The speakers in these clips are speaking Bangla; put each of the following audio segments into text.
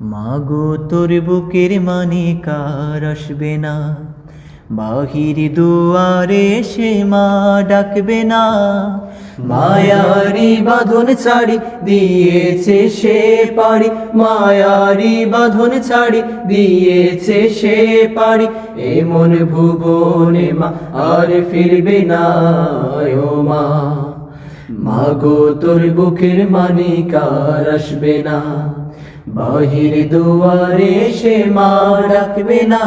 মাগো তোর বুকের মানিক আর আসবে না, বাহির দুয়ারে সে মা ডাকবে না। মায়ারি বাঁধন ছাড়ি দিয়েছে সে পারি, মায়ারি বাঁধন ছাড়ি দিয়েছে সে পারি। এমন ভুবনে মা আর ফিরবে না ও মা, মাগো তোর বুকের মানিক আর আসবে না, বাহির দুয়ারে সে মা ডাকবে না।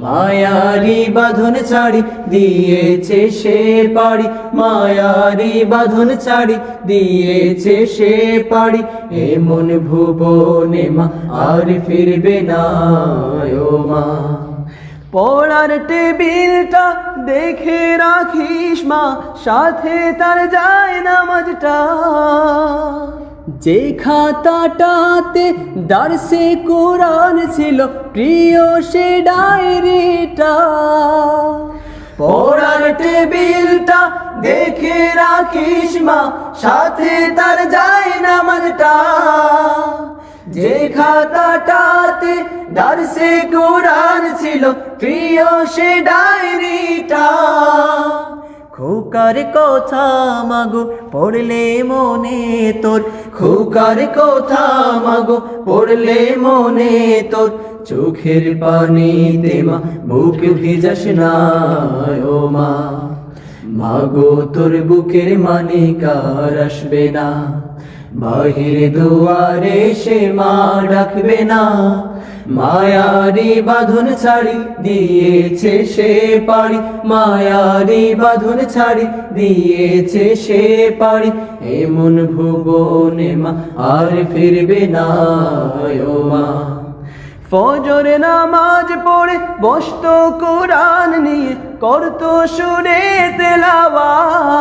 মায়ারি বাঁধন ছাড়ি দিয়েছে সে পারি, মায়ারি বাঁধন ছাড়ি দিয়েছে সে পারি। এমন ভুবনে মা আর ফিরবে না ও মা। পড়ার টেবিলটা দেখে রাখিস মা, সাথে তার যায় নামাজটা। যে খাতাটাতে দারসে কোরআন ছিল, প্রিয় সে ডায়েরিটা। পড়ার টেবিলটা দেখে রাখিস মা, সাথে তার যায় নামাজটা। যে খাতাটাতে দারসে কোরআন ছিল, প্রিয় সে ডায়েরিটা। খোকার কথা মাগো পড়লে মনে তোর, খোকার কথা মাগো পড়লে মনে তোর। চোখের পানিতে মা বুক ভিজাস না ও মা, মাগো তোর বুকের মানিক আর আসবে না, বাহির দুয়ারে সে মা ডাকবে না। মায়ারি বাঁধন ছাড়ি দিয়েছে সে পারি, মায়ারি বাঁধন ছাড়ি দিয়েছে সে পারি। এমন ভুবনে মা আর ফিরবে না ও মা। ফজর নামাজ পড়ে বসতো কোরআন নিয়ে, করতো সুরে তেলাওয়াত।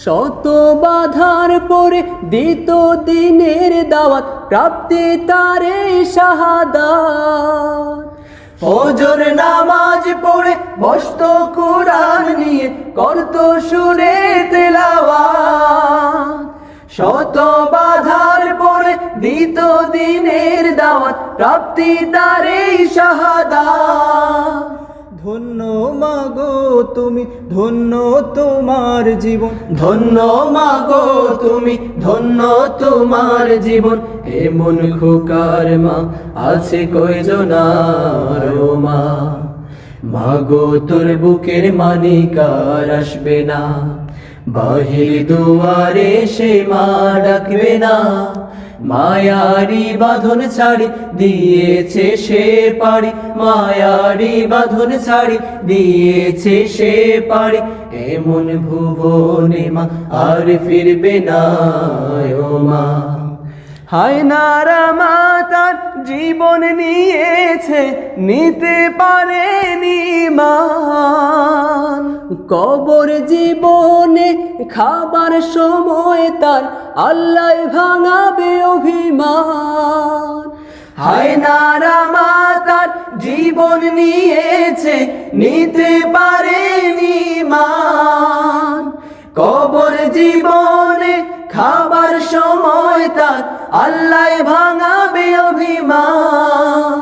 শত বাধার পরে দিত দিনের দাওয়াত, প্রাপ্তি তারে শাহাদাত। ফজর নামাজ পড়ে বসতো কোরআন নিয়ে, করতো সুরে তেলাওয়াত। শত বাধার পরে দিত দিনের দাওয়াত, প্রাপ্তি তারে শাহাদাত। ধন্য মাগো তুমি, ধন্য তোমার জীবন, ধন্য মাগো তুমি, ধন্য তোমার জীবন। এমন খোকার মা আছে কয়জন আর ও মা, মাগো তোর বুকের মানিক আর আসবে না, বাহির দুয়ারে সে মা ডাকবে না। মায়ারি বাঁধন ছাড়ি দিয়েছে সে পারি, মায়ারি বাঁধন ছাড়ি দিয়েছে সে পারি। এমন ভুবনে মা আর ফিরবে না ও মা। হায় নারা মা তার জীবন নিয়েছে, নিতে পারেনি মান। কবর জীবনে খাবার সময় তার আল্লাহ ভাঙাবে অভিমান। হায় নারা মা তার জীবন নিয়েছে, নিতে পারেনি মান। কবর জীবনে খাবার সময় তার আল্লাহ ভাঙাবে অভিমান।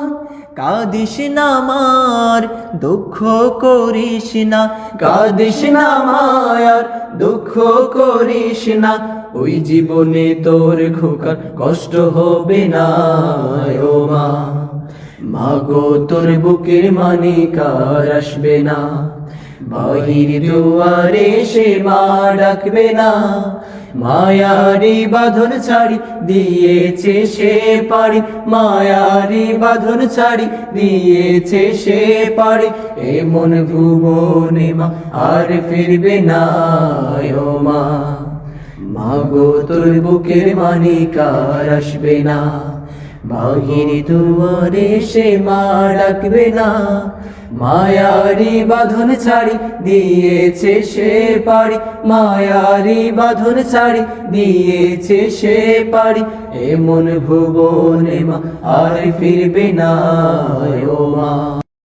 কাঁদিস না মার দুঃখ করিস না, কাঁদিস না মায়ার দুঃখ করিস না। ওই জীবনে তোর খোকার কষ্ট হবে না ও মা, মাগো তোর বুকের মানিক আর আসবে না, বাহির দুয়ারে সে মা ডাকবে না। মায়ারি বাঁধন ছাড়ি দিয়েছে সে পারি, মায়ারি বাঁধন ছাড়ি দিয়েছে সে পারি। এমন ভুবনে মা আর ফিরবে না ও মা, মাগো তোর বুকের মানিক আর আসবে না, বাহির দুয়ারে সে মা ডাকবে না। মায়ারি বাঁধন ছাড়ি দিয়েছে সে পারি, মায়ারি বাঁধন ছাড়ি দিয়েছে সে পারি। এমন ভুবনে মা আর ফিরবে না ও মা।